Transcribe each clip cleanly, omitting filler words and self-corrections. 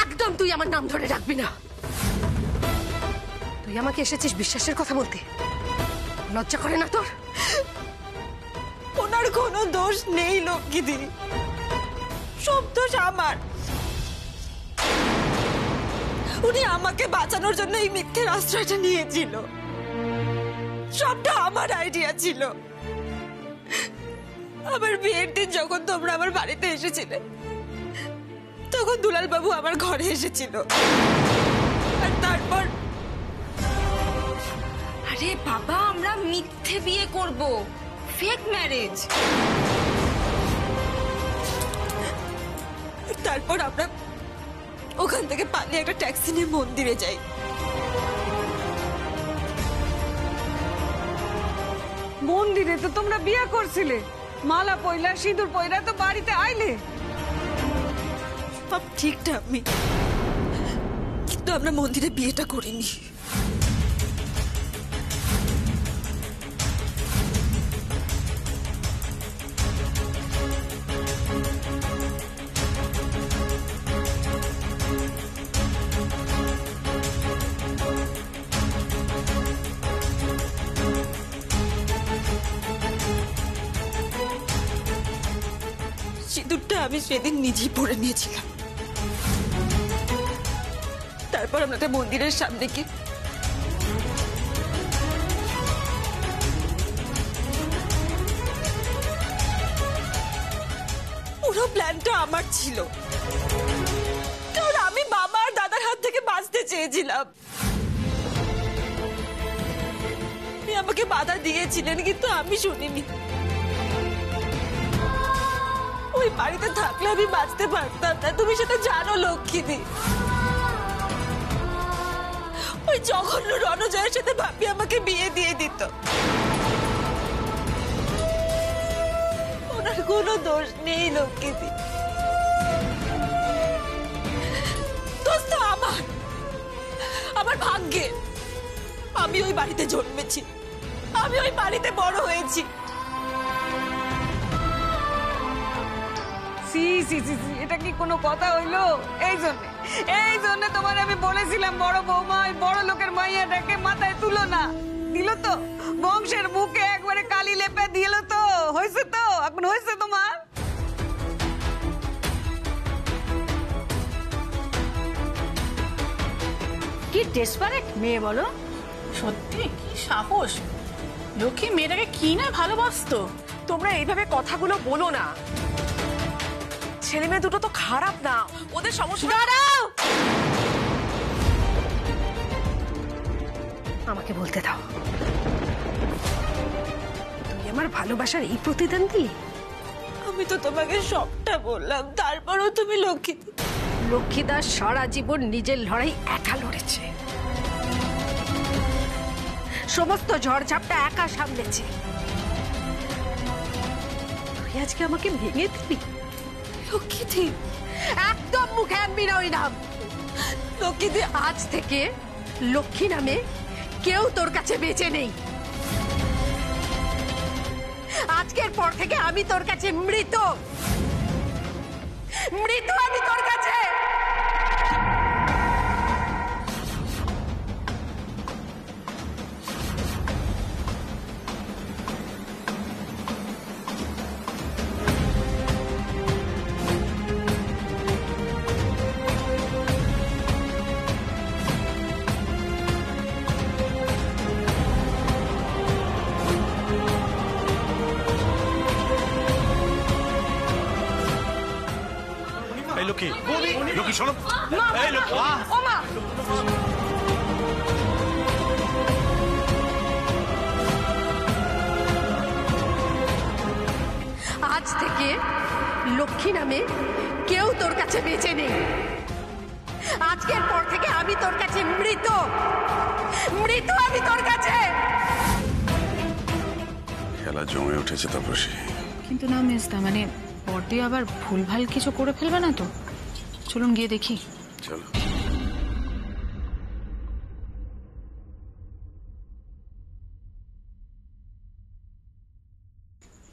একদম তুই আমার নাম ধরে ডাকবি না। তুই আমাকে এসেছিস বিশ্বাসের কথা বলতে, লজ্জা করে না তোর? ওনার কোনো দোষ নেই লক্ষ্মীদি, সব দোষ আমার। উনি আমাকে বাঁচানোর জন্য এই মিথ্যের আশ্রয়টা নিয়েছিল, সবটা আমার আইডিয়া ছিল। আমার বিয়ের দিন যখন তোমরা আমার বাড়িতে এসেছিলে, তখন দুলাল বাবু আমার ঘরে এসেছিল, আর তারপর আরে বাবা, আমরা মিথ্যে বিয়ে করব, ফেক ম্যারেজ। তারপর আমরা ওখান থেকে পালিয়ে একটা ট্যাক্সি নিয়ে মন্দিরে যাই। মন্দিরে তো তোমরা বিয়ে করছিলে, মালা পয়লা সিঁদুর পয়লা তো বাড়িতে আইলে। সব ঠিকঠাক আমি, কিন্তু আমরা মন্দিরে বিয়েটা করিনি। সিঁদুরটা আমি সেদিন নিজেই পরে নিয়েছিলাম। তারপর আমরা মন্দিরের সামনে গিয়ে পুরো প্ল্যানটা আমার ছিল, কারণ আমি বাবা আর দাদার হাত থেকে বাঁচতে চেয়েছিলাম। আপনি আমাকে বাধা দিয়েছিলেন, কিন্তু আমি শুনিনি। ওই বাড়িতে থাকলে আমি বাঁচতে পারতাম না, তুমি সেটা জানো লক্ষ্মীদি। ওই জঘন্য রণজয়ের সাথে ভাবি আমাকে বিয়ে দিয়ে দিত। ওনার কোনো দোষ নেই লক্ষ্মীদি, দোষ তো আমার ভাগ্যের। আমি ওই বাড়িতে জন্মেছি, আমি ওই বাড়িতে বড় হয়েছি। এটা কি কোনো কথা হইলো? এই জন্য তোমার আমি বলেছিলাম বড় বৌমা ওই বড় লোকের মাইয়াটাকে মাথায় তুলো না। দিল তো, বংশের মুখে একবারে কালি লেপে দিল তো। হয়েছে তো, এখন হয়েছে তোমার। কি ডেসপারেট মেয়ে বলো। সত্যি কি সাহস, লক্ষ্মী মেয়েটাকে কি না ভালোবাসতো। তোমরা এইভাবে কথাগুলো বলো না, ছেলে মেয়ে দুটো তো খারাপ না, ওদের সমস্যা। দাঁড়াও, আমাকে বলতে দাও। তুই আমার ভালোবাসার এই প্রতিদান দিলি? আমি তো তোমাকে সবটা বললাম, তারপরও তুমি লক্ষ্মীদাস সারা জীবন নিজের লড়াই একা লড়েছে, সমস্ত ঝড়ঝাপটা একা সামলেছে। তুই আজকে আমাকে ভেঙে দিবি? লক্ষ্মীদি, একদম মুখে আনবি না ওই নাম। লক্ষ্মীদি, আজ থেকে লক্ষ্মী নামে কেউ তোর কাছে বেঁচে নেই। আজকের পর থেকে আমি তোর কাছে মৃত, আমি তোর কাছে। লক্ষ্মী, লক্ষ্মী শোনো। এই লক্ষ্মী, ও মা, আজ থেকে লক্ষ্মী নামে কেউ তোর কাছে বেঁচে নেই। আজকের পর থেকে আমি তোর কাছে মৃত, আমি তোর কাছে। খেলা জমে উঠেছে তাপসী। কিন্তু না মেজদা, মানে বড়দি আবার ভুলভাল কিছু করে ফেলবে না তো? চলুন গিয়ে দেখি। চলো।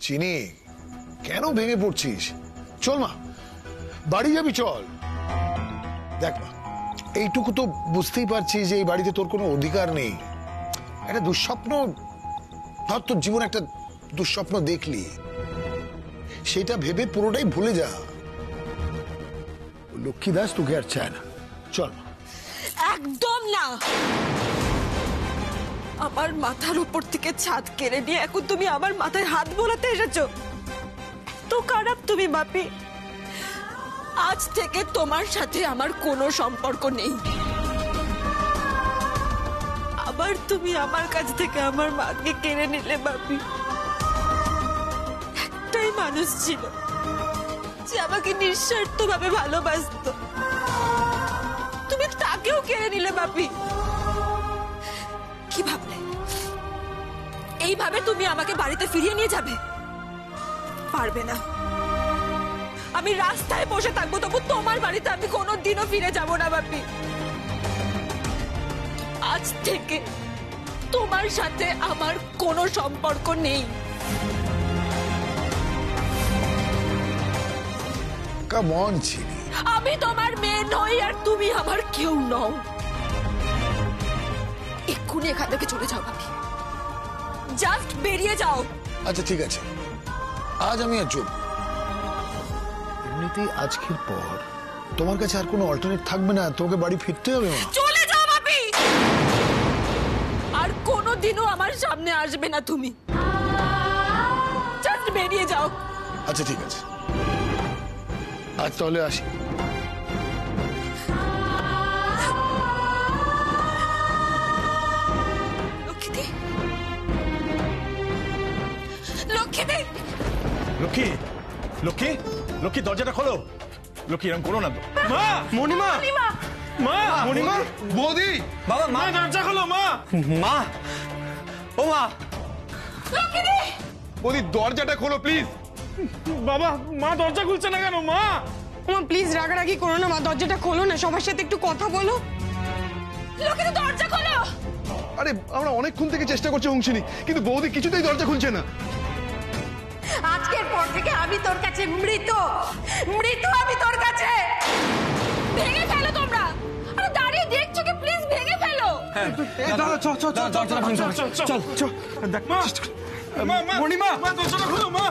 চিনি, কেন ভেঙে পড়ছিস? চল মা, বাড়ি যাবি, চল। দেখ মা, এইটুকু তো বুঝতেই পারছি যে এই বাড়িতে তোর কোনো অধিকার নেই। একটা দুঃস্বপ্ন, ধর তোর জীবন একটা দুঃস্বপ্ন দেখলি, সেটা ভেবে পুরোটাই ভুলে যা। লক্ষ্মী দাস তোকে আর চায় না, চল। একদম না। আমার মাথার উপর থেকে ছাদ কেড়ে নিয়ে এখন তুমি আমার মাথায় হাত বোলাতে এসেছো। তো খারাপ তুমি বাপি। আজ থেকে তোমার সাথে আমার কোনো সম্পর্ক নেই। আবার তুমি আমার কাছ থেকে আমার মাকে কেড়ে নিলে বাপি। একটাই মানুষ ছিল যে আমাকে নিঃস্বার্থভাবে ভালোবাসতো, তুমি তাকেও কেড়ে নিলে বাপি। কি ভাবলে এইভাবে তুমি আমাকে বাড়িতে ফিরিয়ে নিয়ে যাবে? পারবে না। আমি রাস্তায় বসে থাকবো, তবু তোমার বাড়িতে আমি কোনোদিনও ফিরে যাব না বাপি। আজ থেকে তোমার সাথে আমার কোনো সম্পর্ক নেই। কেমন ছিলি? আমি তোমার মেয়ে নই আর তুমি আমার কেউ নও। এক্ষুনি এখান থেকে চলে যাও বাপি, জাস্ট বেরিয়ে যাও। আচ্ছা ঠিক আছে, আজ আমি আর চুপ। এমনিতেই আজকের পর তোমার কাছে আর কোনো অল্টারনেট থাকবে না, তোমাকে বাড়ি ফিরতে হবে। চলে যাও বাপি, আর কোনোদিনও আমার সামনে আসবে না তুমি। জাস্ট বেরিয়ে যাও। আচ্ছা ঠিক আছে, আজ তাহলে আসি। লক্ষ্মীদি, লক্ষ্মীদি, লক্ষ্মী, লক্ষ্মী, লক্ষ্মী, দরজাটা খোলো। লক্ষ্মী, এরকম করো না তো। মা, মণিমা, মা, মণিমা, বৌদি, বাবা, মা, দরজা খোলো। মা, মা, ও মা, বৌদি, দরজাটা খোলো প্লিজ। বাবা, মা দরজা খুলছে না কেন? মা, প্লিজ রাগারাগি করো না মা, দরজাটা খোলো না, সবার সাথে একটু কথা বলো। লক্ষ্মীদি, দরজা খোলো। আরে আমরা অনেকক্ষণ থেকে চেষ্টা করছি অংশিনী, কিন্তু বৌদি কিছুতেই দরজা খুলছে না। আজকের পর থেকে আমি তোর কাছে মৃত, মৃত আমি তোর কাছে। ভেঙে ফেলো তোমরা। আরে দাঁড়িয়ে দেখছো কি? প্লিজ ভেঙে ফেলো। দেখ মা, মণিমা, মা দরজাটা খোলো। মা,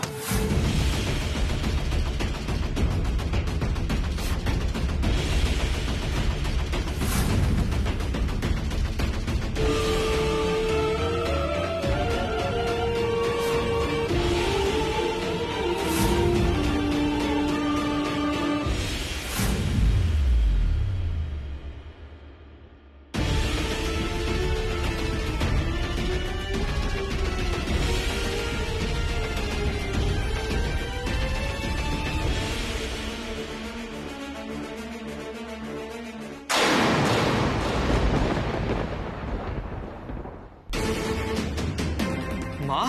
মা,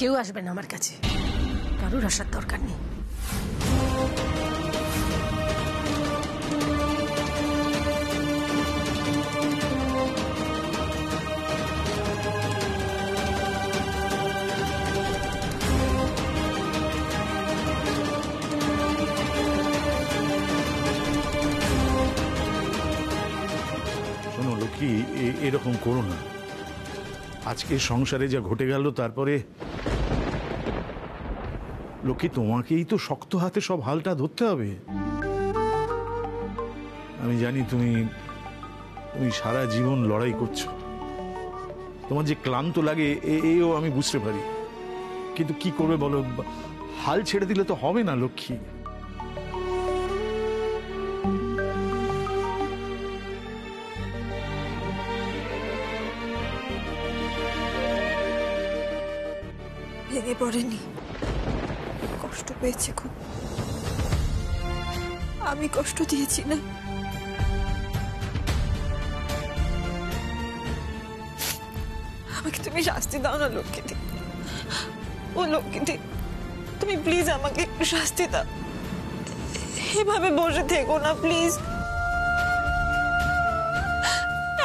কেউ আসবে না আমার কাছে, কারোর আসার দরকার নেই। শোনো লক্ষ্মী, এরকম করো না। আজকে সংসারে যা ঘটে গেল, তারপরে লক্ষ্মী তোমাকেই তো শক্ত হাতে সব হালটা ধরতে হবে। আমি জানি তুমি সারা জীবন লড়াই করছো, তোমার যে ক্লান্ত লাগে এও আমি বুঝতে পারি, কিন্তু কি করবে বলো? হাল ছেড়ে দিলে তো হবে না লক্ষ্মী। ভেঙে পড়েনি, কষ্ট পেয়েছে খুব। আমি কষ্ট দিয়েছি না? আমাকে তুমি শাস্তি দাও না লক্ষ্মীদি। ও লক্ষ্মীদি, তুমি প্লিজ আমাকে একটু শাস্তি দাও। এভাবে বসে থেকো না প্লিজ।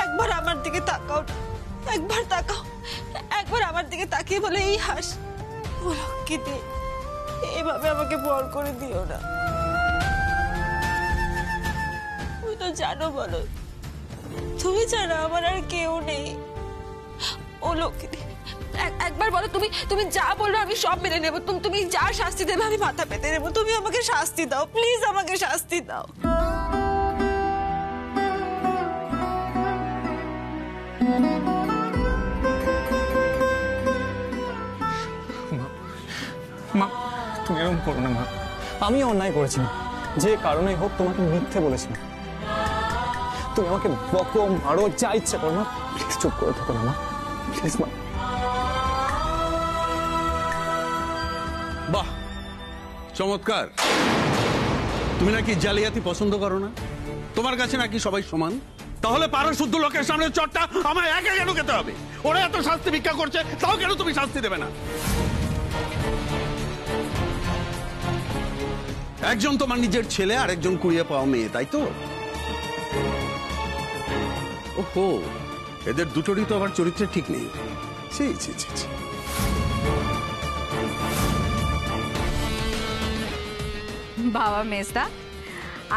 একবার আমার দিকে তাকাও, একবার তাকাও, একবার আমার দিকে তাকিয়ে বলে এই হাস, বলো কি দিয়ে এভাবে আমাকে বর করে দিও না। তুমি তো জানো বলো, তুমি ছাড়া আমার আর কেউ নেই। ও লক্ষ্মী, একবার বলো, তুমি তুমি যা বলবে আমি সব মেনে নেবো। তুমি যা শাস্তি দেবে আমি মাথা পেতে নেবো। তুমি আমাকে শাস্তি দাও প্লিজ, আমাকে শাস্তি দাও। মা তুমি এরকম করো না মা, আমি অন্যায় করেছি না, যে কারণে হোক তোমাকে মিথ্যে বলেছি। তুমি আমাকে বকো মারো যা ইচ্ছা করো না, প্লিজ চুপ করে থাকো না মা, প্লিজ মা। বাহ, চমৎকার। তুমি নাকি জালিয়াতি পছন্দ করো না, তোমার কাছে নাকি সবাই সমান। তাহলে পারো শুদ্ধ লোকের সামনে চটটা আমায় একা কেন খেতে হবে? ওরা এত শাস্তি ভিক্ষা করছে, তাও কেন তুমি শাস্তি দেবে না? একজন তোমার নিজের ছেলে আর একজন কুড়িয়ে পাওয়া মেয়ে, তাই তো? ওহো, এদের দুটোরই তো আবার চরিত্রে ঠিক নেই। ছি ছি ছি ছি। বাবা মেজদা,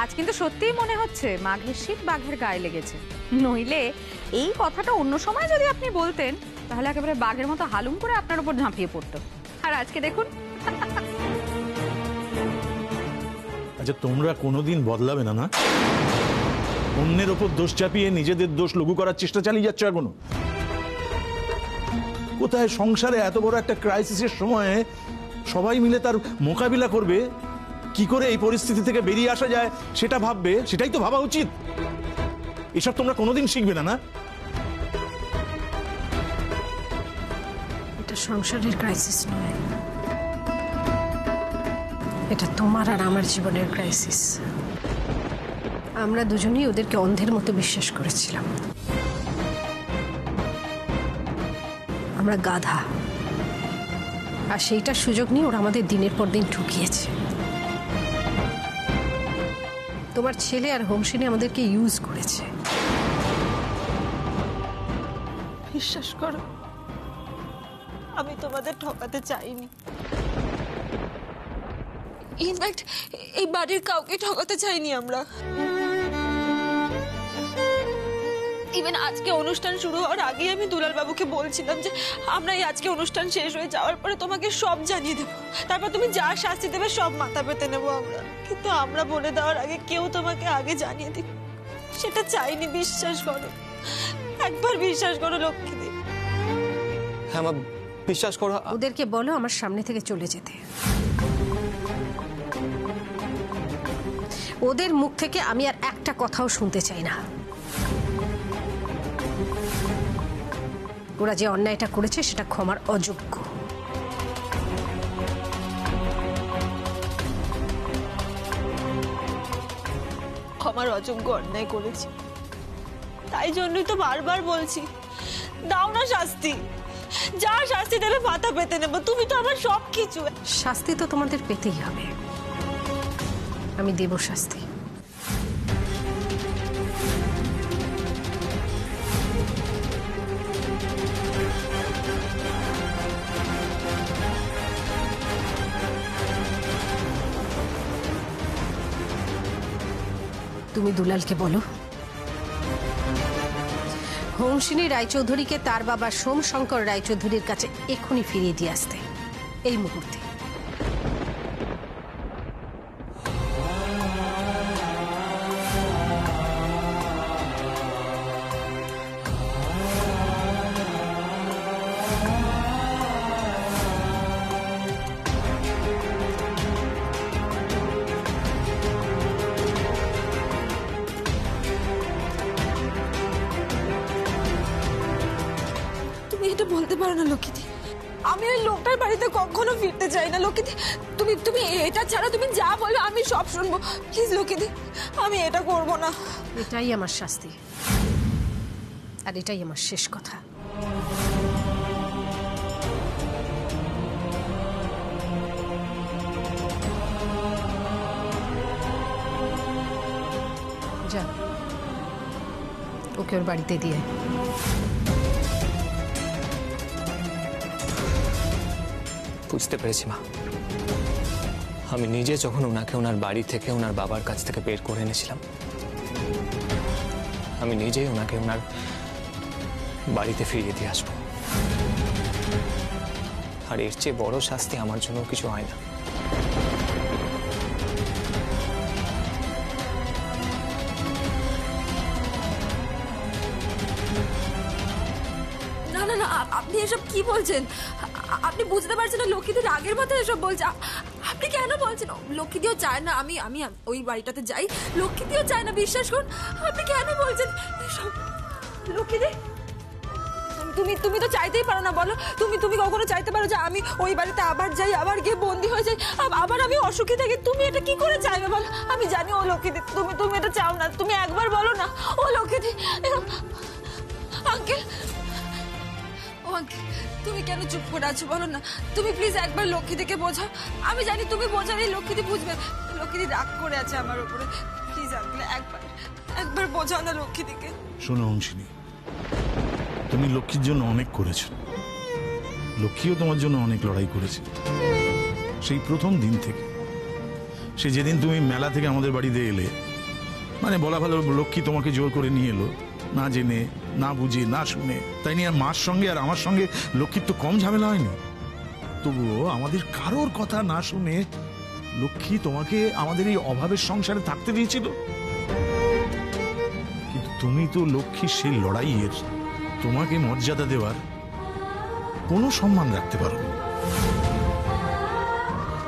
আজ কিন্তু সত্যিই মনে হচ্ছে মাঘের শীত বাঘের গায়ে লেগেছে। নইলে এই কথাটা অন্য সময় যদি আপনি বলতেন তাহলে একেবারে বাঘের মতো হালুম করে আপনার উপর ঝাঁপিয়ে পড়তো। আর আজকে দেখুন। আচ্ছা, তোমরা কোনোদিন বদলাবে না? না, অন্যের ওপর দোষ চাপিয়ে নিজেদের দোষ লঘু করার চেষ্টা চালিয়ে যাচ্ছ এখনো। কোথায় সংসারে এত বড় একটা ক্রাইসিসের সময়ে সবাই মিলে তার মোকাবিলা করবে, কি করে এই পরিস্থিতি থেকে বেরিয়ে আসা যায় সেটা ভাববে, সেটাই তো ভাবা উচিত। এসব তোমরা কোনোদিন শিখবে না? না, এটা সংসারের ক্রাইসিস নয়, এটা তোমার আর আমার জীবনের ক্রাইসিস। আমরা দুজনেই ওদেরকে অন্ধের মতো বিশ্বাস করেছিলাম। আমরা গাধা, আর সেইটার সুযোগ নিয়ে ওরা আমাদের দিনের পর দিন ঠকিয়েছে। তোমার ছেলে আর হোমসিনী আমাদেরকে ইউজ করেছে। বিশ্বাস করো, আমি তোমাদের ঠকাতে চাইনি। ইনফ্যাক্ট এই বাড়ির কাউকে ঠকাতে চাইনি আমরা। ইভেন আজকে অনুষ্ঠান শুরু হওয়ার আগে আমি দুলাল বাবুকে বলছিলাম যে আমরা এই আজকে অনুষ্ঠান শেষ হয়ে যাওয়ার পরে তোমাকে সব জানিয়ে দেবো, তারপর তুমি যা শাস্তি দেবে সব মাথা পেতে নেবো আমরা। কিন্তু আমরা বলে দেওয়ার আগে কেউ তোমাকে আগে জানিয়ে দিবে সেটা চাইনি। বিশ্বাস করো, একবার বিশ্বাস করো লক্ষ্মীদি। হ্যাঁ মা, বিশ্বাস করো। ওদেরকে বলো আমার সামনে থেকে চলে যেতে। ওদের মুখ থেকে আমি আর একটা কথাও শুনতে চাই না। ওরা যে অন্যায়টা করেছে সেটা ক্ষমার অযোগ্য। ক্ষমার অযোগ্য অন্যায় করেছি, তাই জন্যই তো বারবার বলছি দাও না শাস্তি, যা শাস্তি দেবে মাথা পেতে নেবো। তুমি তো আমার সবকিছু। শাস্তি তো তোমাদের পেতেই হবে, আমি দেব শাস্তি। তুমি দুলালকে বলো হোমসিনী রায়চৌধুরীকে তার বাবা সোমশঙ্কর রায়চৌধুরীর কাছে এক্ষুনি ফিরিয়ে দিয়ে আসতে, এই মুহূর্তে। এটা বলতে পারো না লক্ষ্মীদি, আমি ওই লোকটার বাড়িতে কখনো ফিরতে চাই না লক্ষ্মীদি। তুমি তুমি এটা ছাড়া তুমি যা বলবে আমি সব শুনবো। প্লিজ লক্ষ্মীদি, আমি এটা করব না। এটাই আমার শাস্তি, আর এটাই আমার শেষ কথা। যা, ওকে ওর বাড়িতে দিয়ে আয়। বুঝতে পেরেছি মা। আমি নিজে যখন ওনাকে ওনার বাড়ি থেকে ওনার বাবার কাছ থেকে বের করে এনেছিলাম, আমি নিজেই ওনাকে ওনার বাড়িতে ফিরিয়ে দিয়ে আসবো। আর এর চেয়ে বড় শাস্তি আমার জন্য কিছু হয় না। না না না, আপনি এসব কি বলছেন? আপনি বুঝতে পারছেন না লক্ষ্মীদের আগের মাথায় এসব বলছে? আপনি কেন বলছেন? লক্ষ্মীদিও চায় না আমি আমি ওই বাড়িটাতে যাই, লক্ষ্মীদিও চায় না, বিশ্বাস করুন। আপনি কেন বলছেন এসব? লক্ষ্মীদি, তুমি তো চাইতেই পারো না, বলো? তুমি কখনো চাইতে পারো যে আমি ওই বাড়িতে আবার যাই, আবার গিয়ে বন্দি হয়ে যাই, আবার আমি অসুখী থাকি? তুমি এটা কি করে চাইবে বলো? আমি জানি ও লক্ষ্মীদি, তুমি এটা চাও না। তুমি একবার বলো না ও লক্ষ্মীদি। আঙ্কেল, ও আঙ্কেল, তুমি কেন চুপ করে আছো বলো না? তুমি প্লিজ একবার লক্ষ্মীদিকে বোঝাও। আমি জানি তুমি বোঝালে লক্ষ্মীদি বুঝবে। লক্ষ্মীদি রাগ করে আছে আমার উপরে। প্লিজ আঙ্কেল, একবার বোঝাও না লক্ষ্মীদিকে। শোনো অংশিনী, তুমি লক্ষ্মীর জন্য অনেক করেছো, লক্ষ্মীও তোমার জন্য অনেক লড়াই করেছে সেই প্রথম দিন থেকে। সে যেদিন তুমি মেলা থেকে আমাদের বাড়িতে এলে, মানে বলা ভালো লক্ষ্মী তোমাকে জোর করে নিয়ে এলো, না জেনে না বুঝে না শুনে। তাই নিয়ে মার সঙ্গে আর আমার সঙ্গে লক্ষ্মীর তো কম ঝামেলা হয়নি। তবুও আমাদের কারোর কথা না শুনে লক্ষ্মী তোমাকে আমাদের এই অভাবের সংসারে থাকতে দিয়েছিল। কিন্তু তুমি তো লক্ষ্মীর সেই লড়াইয়ের, তোমাকে মর্যাদা দেওয়ার কোনো সম্মান রাখতে পারো।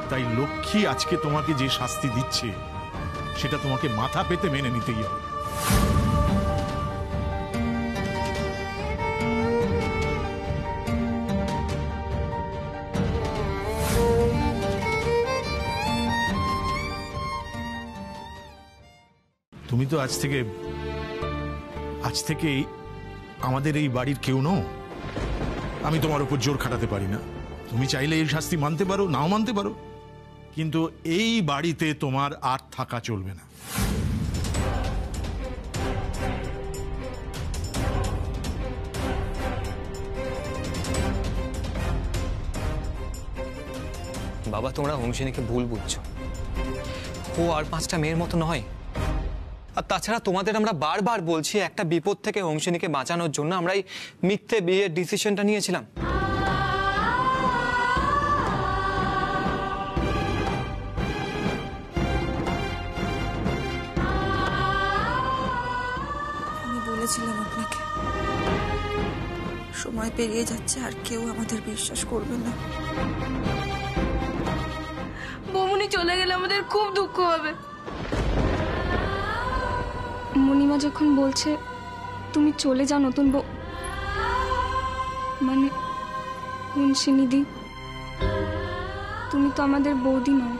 তাই লক্ষ্মী আজকে তোমাকে যে শাস্তি দিচ্ছে সেটা তোমাকে মাথা পেতে মেনে নিতেই হবে। তুমি তো আজ থেকে আমাদের এই বাড়ির কেউ নও। আমি তোমার উপর জোর খাটাতে পারি না। তুমি চাইলে এই শাস্তি মানতে পারো, নাও মানতে পারো, কিন্তু এই বাড়িতে তোমার আর থাকা চলবে না। বাবা, তোমরা অংশিনীকে ভুল বুঝছো। ও আর 5টা মেয়ের মতো নয়। আর তাছাড়া তোমাদের আমরা বারবার বলছি, একটা বিপদ থেকে অংশিনীকে বাঁচানোর জন্য আমরা এই মিথ্যে বিয়ের ডিসিশনটা নিয়েছিলাম। আমি বলেছিলাম আপনাকে, সময় পেরিয়ে যাচ্ছে আর কেউ আমাদের বিশ্বাস করবে না। বৌমনি চলে গেলে আমাদের খুব দুঃখ হবে। মণিমা যখন বলছে তুমি চলে যাও নতুন বউ, মানে অংশিনীদি, তুমি তো আমাদের বৌদি নও।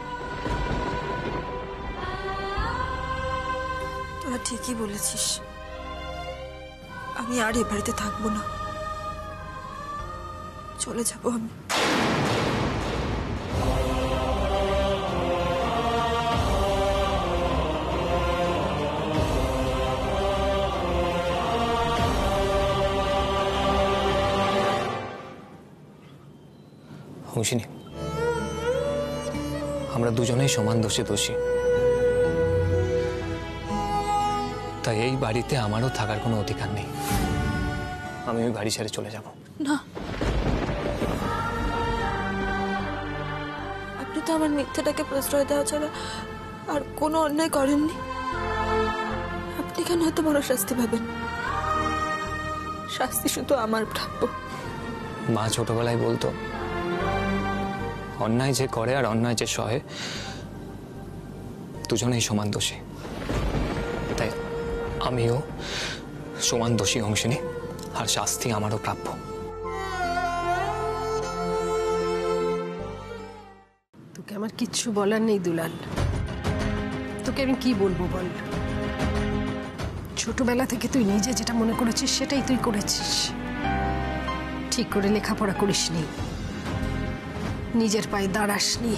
তোরা ঠিকই বলেছিস, আমি আর এ বাড়িতে থাকবো না, চলে যাবো আমি। অংশিনী, আমরা দুজনেই সমান দোষী। তাই এই বাড়িতে আমারও থাকার কোনো অধিকার নেই। আমি ওই বাড়ি ছেড়ে চলে যাব। না, আপনি তো আমার মিথ্যাটাকে প্রশ্রয় দেওয়া ছাড়া আর কোনো অন্যায় করেননি। আপনি কেন এত বড় শাস্তি পাবেন? শাস্তি শুধু আমার প্রাপ্য। মা ছোটবেলায় বলতো, অন্যায় যে করে আর অন্যায় যে সহে দুজনেই সমান দোষী। তাই আমিও সমান দোষী অংশিনী, আর শাস্তি আমারও প্রাপ্য। তোকে আমার কিচ্ছু বলার নেই দুলাল। তোকে আমি কি বলবো বল? ছোটবেলা থেকে তুই নিজে যেটা মনে করেছিস সেটাই তুই করেছিস। ঠিক করে লেখাপড়া করিসনি, নিজের পায়ে দাঁড়াসনি,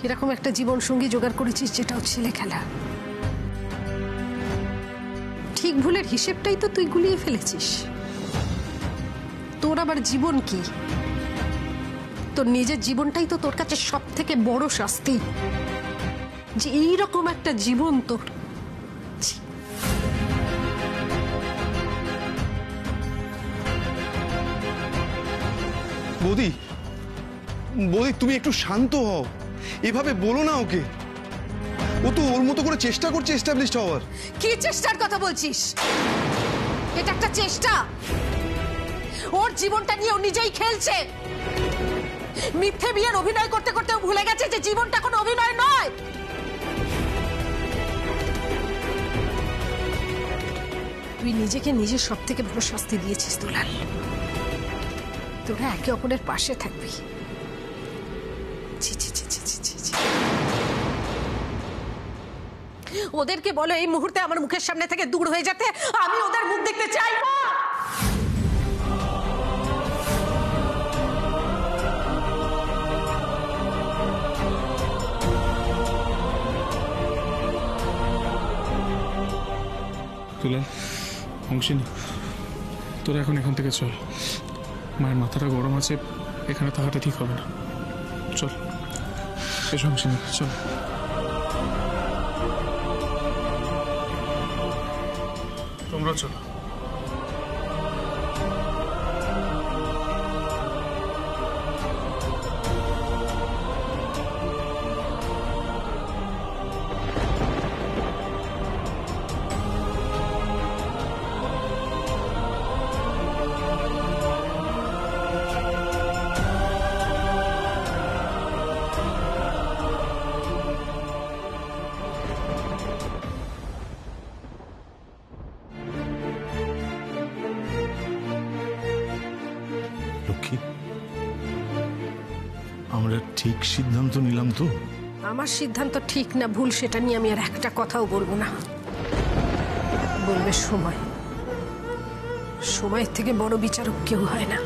এরকম একটা জীবন সঙ্গী জোগাড় করেছিস যেটাও ছেলে খেলা। ঠিক ভুলের হিসেবটাই তো তুই গুলিয়ে ফেলেছিস। তোর আবার জীবন কি? তোর নিজের জীবনটাই তো তোর কাছে সব থেকে বড় শাস্তি, যে এইরকম একটা জীবন তোর। বৌদি, বৌদি তুমি একটু শান্ত হও, এভাবে বলো না ওকে। ও তো ওর মতো করে চেষ্টা করছে এস্টাবলিশড হওয়ার। কি চেষ্টার কথা বলছিস? এটা একটা চেষ্টা। ওর জীবনটা নিয়ে ও নিজেই খেলছে। মিথ্যে বিয়ের অভিনয় করতে করতে ও ভুলে গেছে যে জীবনটা কোনো অভিনয় নয়। তুই নিজেকে নিজের সব থেকে বড় শাস্তি দিয়েছিস দুলাল। তোরা একে অপরের পাশে থাকবি। ছি ছি ছি ছি ছি ছি ছি। ওদেরকে বলো এই মুহূর্তে আমার মুখের সামনে থেকে দূর হয়ে যেতে। আমি ওদের মুখ দেখতে চাই না। দুলাল, অংশিনী, তোরা এখন এখান থেকে চল। মায়ের মাথাটা গরম আছে, এখানে থাকাটা ঠিক হবে না। চল এসো অংশিনী, চল। তোমরা চলো। লক্ষ্মী, আমরা ঠিক সিদ্ধান্ত নিলাম তো? আমার সিদ্ধান্ত ঠিক না ভুল সেটা নিয়ে আমি আর একটা কথাও বলবো না। বলবে সময়। সময়ের থেকে বড় বিচারক কেউ হয় না।